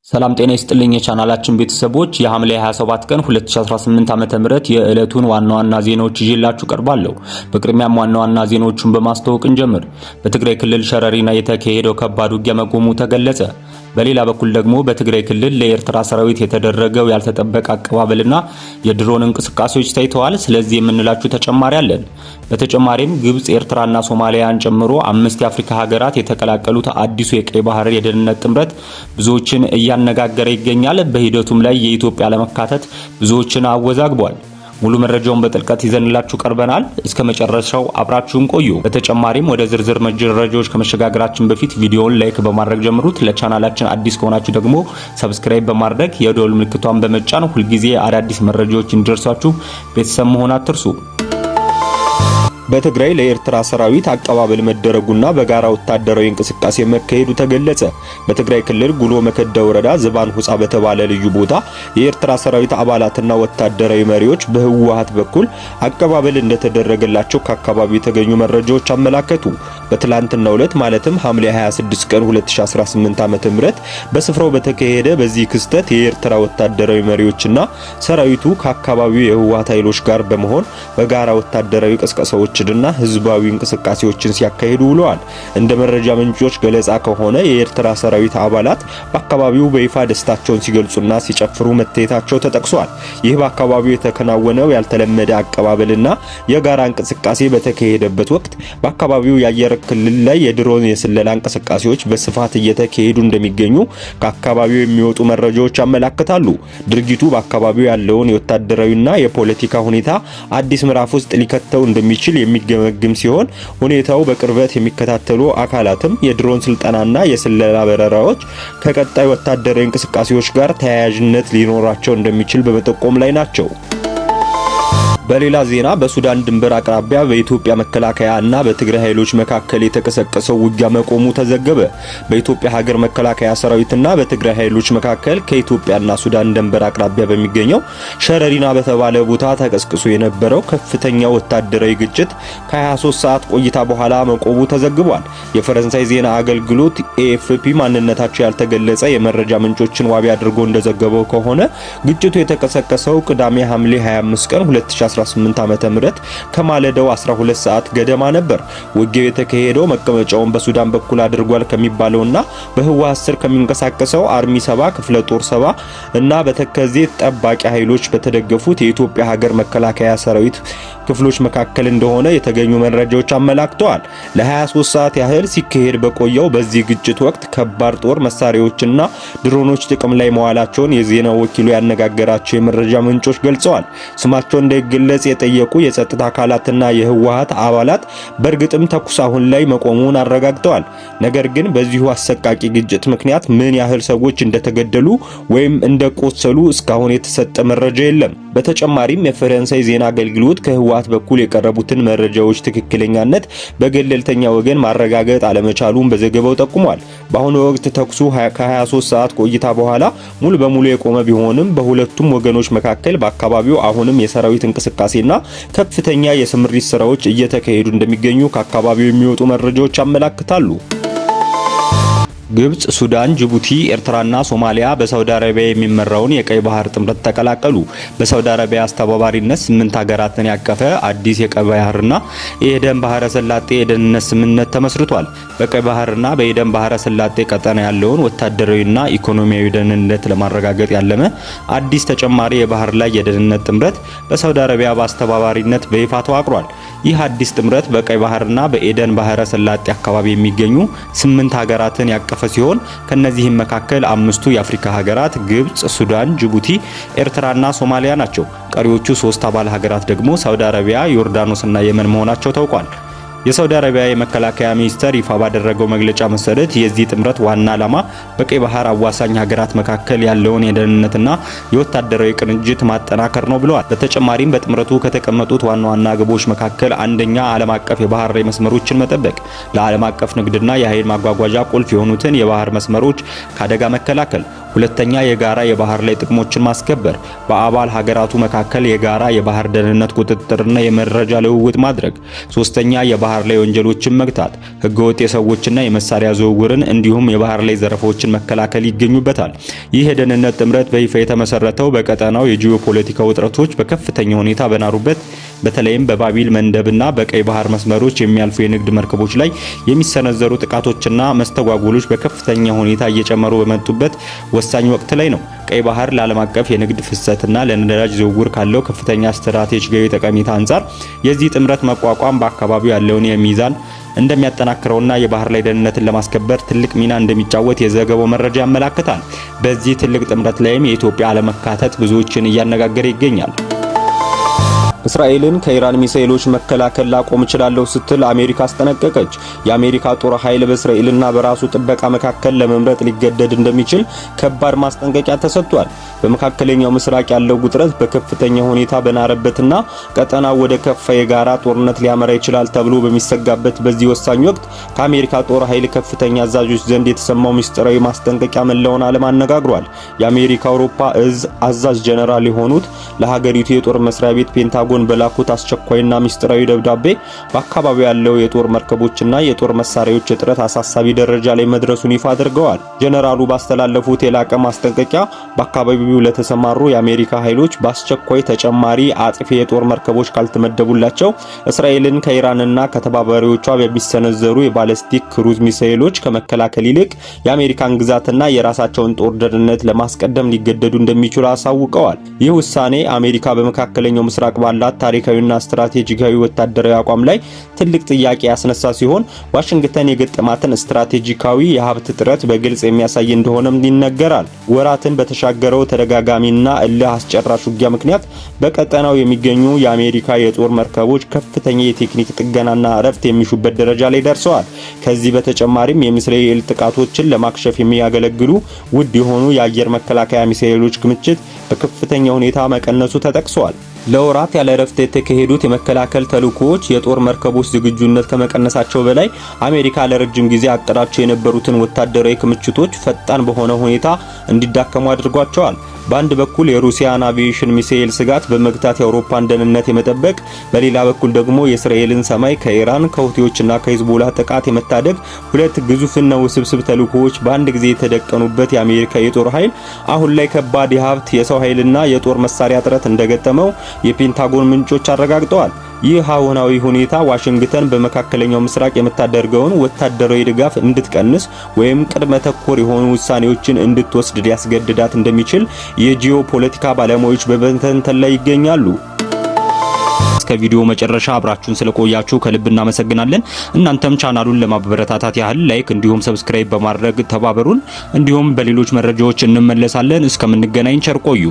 ሰላም ጤና ይስጥልኝ የቻናላችን ቤተሰቦች የሐምሌ 27 ቀን 2018 ዓ.ም የዕለቱን ዋና ዜናዎች ይዤላችሁ ቀርባለሁ። በቅድሚያም ዋና ዜናዎቹን በማስተዋወቅ እንጀምር። በትግራይ ክልል ሸረሪና የተካሄደው ከባድ ውጊያ መቆሙ ተገለጸ። በሌላ በኩል ደግሞ በትግራይ ክልል ለኤርትራ ሰራዊት የተደረገው ያልተጠበቀ አቀባበልና የድሮን እንቅስቃሴዎች ታይተዋል። ስለዚህ የምንላችሁ ተጨማሪ አለን። በተጨማሪም ግብጽ፣ ኤርትራና ሶማሊያን ጨምሮ 5 የአፍሪካ ሀገራት የተቀላቀሉት አዲሱ የቀይ ባህር የደህንነት ጥምረት ብዙዎችን እያነጋገረ ይገኛል። በሂደቱም ላይ የኢትዮጵያ ለመካተት ብዙዎችን አወዛግቧል። ሙሉ መረጃውን በጥልቀት ይዘንላችሁ ቀርበናል። እስከ መጨረሻው አብራችሁን ቆዩ። በተጨማሪም ወደ ዝርዝር መረጃዎች ከመሸጋገራችን በፊት ቪዲዮውን ላይክ በማድረግ ጀምሩት። ለቻናላችን አዲስ ከሆናችሁ ደግሞ ሰብስክራይብ በማድረግ የደወል ምልክቷን በመጫን ሁልጊዜ አዳዲስ መረጃዎች እንዲደርሷችሁ ቤተሰብ መሆን አትርሱ። በትግራይ ለኤርትራ ሰራዊት አቀባበል መደረጉና በጋራ ወታደራዊ እንቅስቃሴ መካሄዱ ተገለጸ። በትግራይ ክልል ጉሎ መከዳ ወረዳ ዝባን ሁጻ በተባለ ልዩ ቦታ የኤርትራ ሰራዊት አባላትና ወታደራዊ መሪዎች በህወሓት በኩል አቀባበል እንደተደረገላቸው ከአካባቢው የተገኙ መረጃዎች አመላከቱ። በትላንትናው ዕለት ማለትም ሐምሌ 26 ቀን 2018 ዓ.ም በስፍራው በተካሄደ በዚህ ክስተት የኤርትራ ወታደራዊ መሪዎችና ሰራዊቱ ከአካባቢው የህወሓት ኃይሎች ጋር በመሆን በጋራ ወታደራዊ ቅስቀሳዎችና ህዝባዊ እንቅስቃሴዎችን ሲያካሂዱ ውለዋል። እንደ መረጃ ምንጮች ገለጻ ከሆነ የኤርትራ ሰራዊት አባላት በአካባቢው በይፋ ደስታቸውን ሲገልጹና ሲጨፍሩ መታየታቸው ተጠቅሷል። ይህ በአካባቢው የተከናወነው ያልተለመደ አቀባበልና የጋራ እንቅስቃሴ በተካሄደበት ወቅት በአካባቢው የአየር ክልል ላይ የድሮን የስለላ እንቅስቃሴዎች በስፋት እየተካሄዱ እንደሚገኙ ከአካባቢው የሚወጡ መረጃዎች ያመለክታሉ። ድርጊቱ በአካባቢው ያለውን የወታደራዊና የፖለቲካ ሁኔታ አዲስ ምዕራፍ ውስጥ ሊከተው እንደሚችል የሚገመግም ሲሆን ሁኔታው በቅርበት የሚከታተሉ አካላትም የድሮን ስልጠናና የስለላ በረራዎች ከቀጣይ ወታደራዊ እንቅስቃሴዎች ጋር ተያያዥነት ሊኖራቸው እንደሚችል በመጠቆም ላይ ናቸው። በሌላ ዜና በሱዳን ድንበር አቅራቢያ በኢትዮጵያ መከላከያ እና በትግራይ ኃይሎች መካከል የተቀሰቀሰው ውጊያ መቆሙ ተዘገበ። በኢትዮጵያ ሀገር መከላከያ ሰራዊትና በትግራይ ኃይሎች መካከል ከኢትዮጵያና ሱዳን ድንበር አቅራቢያ በሚገኘው ሸረሪና በተባለ ቦታ ተቀስቅሶ የነበረው ከፍተኛ ወታደራዊ ግጭት ከ23 ሰዓት ቆይታ በኋላ መቆሙ ተዘግቧል። የፈረንሳይ ዜና አገልግሎት ኤኤፍፒ ማንነታቸው ያልተገለጸ የመረጃ ምንጮችን ዋቢ አድርጎ እንደዘገበው ከሆነ ግጭቱ የተቀሰቀሰው ቅዳሜ ሐምሌ 25 ቀን 2018 ዓ.ም ከማለዳው 12 ሰዓት ገደማ ነበር። ውጊያው የተካሄደው መቀመጫውን በሱዳን በኩል አድርጓል ከሚባለውና በህወሓት ስር ከሚንቀሳቀሰው አርሚ 70 ክፍለ ጦር 70 እና በተከዜ ጠባቂ ኃይሎች በተደገፉት የኢትዮጵያ ሀገር መከላከያ ሰራዊት ክፍሎች መካከል እንደሆነ የተገኙ መረጃዎች አመላክተዋል። ለ23 ሰዓት ያህል ሲካሄድ በቆየው በዚህ ግጭት ወቅት ከባድ ጦር መሳሪያዎችና ድሮኖች ጥቅም ላይ መዋላቸውን የዜና ወኪሉ ያነጋገራቸው የመረጃ ምንጮች ገልጸዋል። ስማቸው እንዳይገለጽ የጠየቁ የጸጥታ አካላትና የህወሓት አባላት በእርግጥም ተኩስ አሁን ላይ መቆሙን አረጋግጠዋል። ነገር ግን በዚሁ አሰቃቂ ግጭት ምክንያት ምን ያህል ሰዎች እንደተገደሉ ወይም እንደቆሰሉ እስካሁን የተሰጠ መረጃ የለም። በተጨማሪም የፈረንሳይ ዜና አገልግሎት ከህወሓት በኩል የቀረቡትን መረጃዎች ትክክለኛነት በገለልተኛ ወገን ማረጋገጥ አለመቻሉን በዘገባው ጠቁሟል። በአሁኑ ወቅት ተኩሱ ከ23 ሰዓት ቆይታ በኋላ ሙሉ በሙሉ የቆመ ቢሆንም በሁለቱም ወገኖች መካከል በአካባቢው አሁንም የሰራዊት እንቅስቃሴና ከፍተኛ የስምሪት ስራዎች እየተካሄዱ እንደሚገኙ ከአካባቢው የሚወጡ መረጃዎች ያመለክታሉ። ግብጽ፣ ሱዳን፣ ጅቡቲ፣ ኤርትራና ሶማሊያ በሳውዲ አረቢያ የሚመራውን የቀይ ባህር ጥምረት ተቀላቀሉ። በሳውዲ አረቢያ አስተባባሪነት 8 ሀገራትን ያቀፈ አዲስ የቀይ ባህርና የኤደን ባህረ ሰላጤ የደህንነት ስምምነት ተመስርቷል። በቀይ ባህርና በኤደን ባህረ ሰላጤ ቀጠና ያለውን ወታደራዊና ኢኮኖሚያዊ ደህንነት ለማረጋገጥ ያለመ አዲስ ተጨማሪ የባህር ላይ የደህንነት ጥምረት በሳውዲ አረቢያ በአስተባባሪነት በይፋ ተዋቅሯል። ይህ አዲስ ጥምረት በቀይ ባህርና በኤደን ባህረ ሰላጤ አካባቢ የሚገኙ 8 ሀገራትን ያቀፈ ሲሆን ከነዚህም መካከል 5ቱ የአፍሪካ ሀገራት ግብጽ፣ ሱዳን፣ ጅቡቲ፣ ኤርትራና ሶማሊያ ናቸው። ቀሪዎቹ 3 አባል ሀገራት ደግሞ ሳውዲ አረቢያ፣ ዮርዳኖስና የመን መሆናቸው ታውቋል። የሳውዲ አረቢያ የመከላከያ ሚኒስቴር ይፋ ባደረገው መግለጫ መሰረት የዚህ ጥምረት ዋና ዓላማ በቀይ ባህር አዋሳኝ ሀገራት መካከል ያለውን የደህንነትና የወታደራዊ ቅንጅት ማጠናከር ነው ብለዋል። በተጨማሪም በጥምረቱ ከተቀመጡት ዋና ዋና ግቦች መካከል አንደኛ ዓለም አቀፍ የባህር ላይ መስመሮችን መጠበቅ፣ ለዓለም አቀፍ ንግድና የኃይል ማጓጓዣ ቁልፍ የሆኑትን የባህር መስመሮች ከአደጋ መከላከል፣ ሁለተኛ የጋራ የባህር ላይ ጥቅሞችን ማስከበር፣ በአባል ሀገራቱ መካከል የጋራ የባህር ደህንነት ቁጥጥርና የመረጃ ልውውጥ ማድረግ። ሶስተኛ የባህር ላይ ወንጀሎችን መግታት፣ ህገወጥ የሰዎችና የመሳሪያ ዝውውርን እንዲሁም የባህር ላይ ዘረፋዎችን መከላከል ይገኙበታል። ይህ የደህንነት ጥምረት በይፋ የተመሰረተው በቀጠናው የጂኦፖለቲካ ውጥረቶች በከፍተኛ ሁኔታ በናሩበት በተለይም በባቢል መንደብና በቀይ ባህር መስመሮች የሚያልፉ የንግድ መርከቦች ላይ የሚሰነዘሩ ጥቃቶችና መስተጓጎሎች በከፍተኛ ሁኔታ እየጨመሩ በመጡበት ወሳኝ ወቅት ላይ ነው። ቀይ ባህር ለዓለም አቀፍ የንግድ ፍሰትና ለነዳጅ ዝውውር ካለው ከፍተኛ ስትራቴጂካዊ ጠቀሜታ አንጻር የዚህ ጥምረት መቋቋም በአካባቢው ያለውን የሚዛን እንደሚያጠናክረውና የባህር ላይ ደህንነትን ለማስከበር ትልቅ ሚና እንደሚጫወት የዘገባው መረጃ ያመለክታል። በዚህ ትልቅ ጥምረት ላይም የኢትዮጵያ አለመካተት ብዙዎችን እያነጋገረ ይገኛል። እስራኤልን ከኢራን ሚሳኤሎች መከላከል ላቆም እችላለሁ ስትል አሜሪካ አስጠነቀቀች። የአሜሪካ ጦር ኃይል በእስራኤልና በራሱ ጥበቃ መካከል ለመምረጥ ሊገደድ እንደሚችል ከባድ ማስጠንቀቂያ ተሰጥቷል። በመካከለኛው ምስራቅ ያለው ውጥረት በከፍተኛ ሁኔታ በናረበትና ቀጠናው ወደ ከፋ የጋራ ጦርነት ሊያመራ ይችላል ተብሎ በሚሰጋበት በዚህ ወሳኝ ወቅት ከአሜሪካ ጦር ኃይል ከፍተኛ አዛዦች ዘንድ የተሰማው ምስጢራዊ ማስጠንቀቂያ መላውን ዓለም አነጋግሯል። የአሜሪካ አውሮፓ እዝ አዛዥ ጀነራል የሆኑት ለሀገሪቱ የጦር መስሪያ ቤት ፔንታጎን በላኩት አስቸኳይና ምስጢራዊ ደብዳቤ በአካባቢው ያለው የጦር መርከቦችና የጦር መሳሪያዎች እጥረት አሳሳቢ ደረጃ ላይ መድረሱን ይፋ አድርገዋል። ጀነራሉ ባስተላለፉት የላቀ ማስጠንቀቂያ በአካባቢው ለተሰማሩ የአሜሪካ ኃይሎች በአስቸኳይ ተጨማሪ አጥፊ የጦር መርከቦች ካልተመደቡላቸው እስራኤልን ከኢራንና ከተባባሪዎቿ በሚሰነዘሩ የባለስቲክ ክሩዝ ሚሳኤሎች ከመከላከል ይልቅ የአሜሪካን ግዛትና የራሳቸውን ጦር ደህንነት ለማስቀደም ሊገደዱ እንደሚችሉ አሳውቀዋል። ይህ ውሳኔ አሜሪካ በመካከለኛው ምስራቅ ባላት ታሪካዊና ስትራቴጂካዊ ወታደራዊ አቋም ላይ ትልቅ ጥያቄ ያስነሳ ሲሆን ዋሽንግተን የገጠማትን ስትራቴጂካዊ የሀብት እጥረት በግልጽ የሚያሳይ እንደሆነም ይነገራል። ወራትን በተሻገረው ተደጋጋሚና እልህ አስጨራሽ ውጊያ ምክንያት በቀጠናው የሚገኙ የአሜሪካ የጦር መርከቦች ከፍተኛ የቴክኒክ ጥገናና እረፍት የሚሹበት ደረጃ ላይ ደርሰዋል። ከዚህ በተጨማሪም የሚሳኤል ጥቃቶችን ለማክሸፍ የሚያገለግሉ ውድ የሆኑ የአየር መከላከያ ሚሳኤሎች ክምችት በከፍተኛ ሁኔታ መቀነሱ ተጠቅሷል። ለወራት ያለ እረፍት የተካሄዱት የመከላከል ተልእኮዎች የጦር መርከቦች ዝግጁነት ከመቀነሳቸው በላይ አሜሪካ ለረጅም ጊዜ አቀዳቸው የነበሩትን ወታደራዊ ክምችቶች ፈጣን በሆነ ሁኔታ እንዲዳከሙ አድርጓቸዋል። በአንድ በኩል የሩሲያን አቪዬሽን ሚሳኤል ስጋት በመግታት የአውሮፓን ደህንነት የመጠበቅ፣ በሌላ በኩል ደግሞ የእስራኤልን ሰማይ ከኢራን ከሁቲዎችና ከሂዝቦላ ጥቃት የመታደግ ሁለት ግዙፍና ውስብስብ ተልእኮዎች በአንድ ጊዜ የተደቀኑበት የአሜሪካ የጦር ኃይል አሁን ላይ ከባድ የሀብት የሰው ኃይልና የጦር መሳሪያ እጥረት እንደገጠመው የፔንታጎን ምንጮች አረጋግጠዋል። ይህ አሁናዊ ሁኔታ ዋሽንግተን በመካከለኛው ምስራቅ የምታደርገውን ወታደራዊ ድጋፍ እንድትቀንስ ወይም ቅድመ ተኮር የሆኑ ውሳኔዎችን እንድትወስድ ሊያስገድዳት እንደሚችል የጂኦፖለቲካ ባለሙያዎች በመተንተን ላይ ይገኛሉ። እስከ ቪዲዮ መጨረሻ አብራችሁን ስለቆያችሁ ከልብ እናመሰግናለን። እናንተም ቻናሉን ለማበረታታት ያህል ላይክ እንዲሁም ሰብስክራይብ በማድረግ ተባበሩን። እንዲሁም በሌሎች መረጃዎች እንመለሳለን። እስከምንገናኝ ቸር ቆዩ።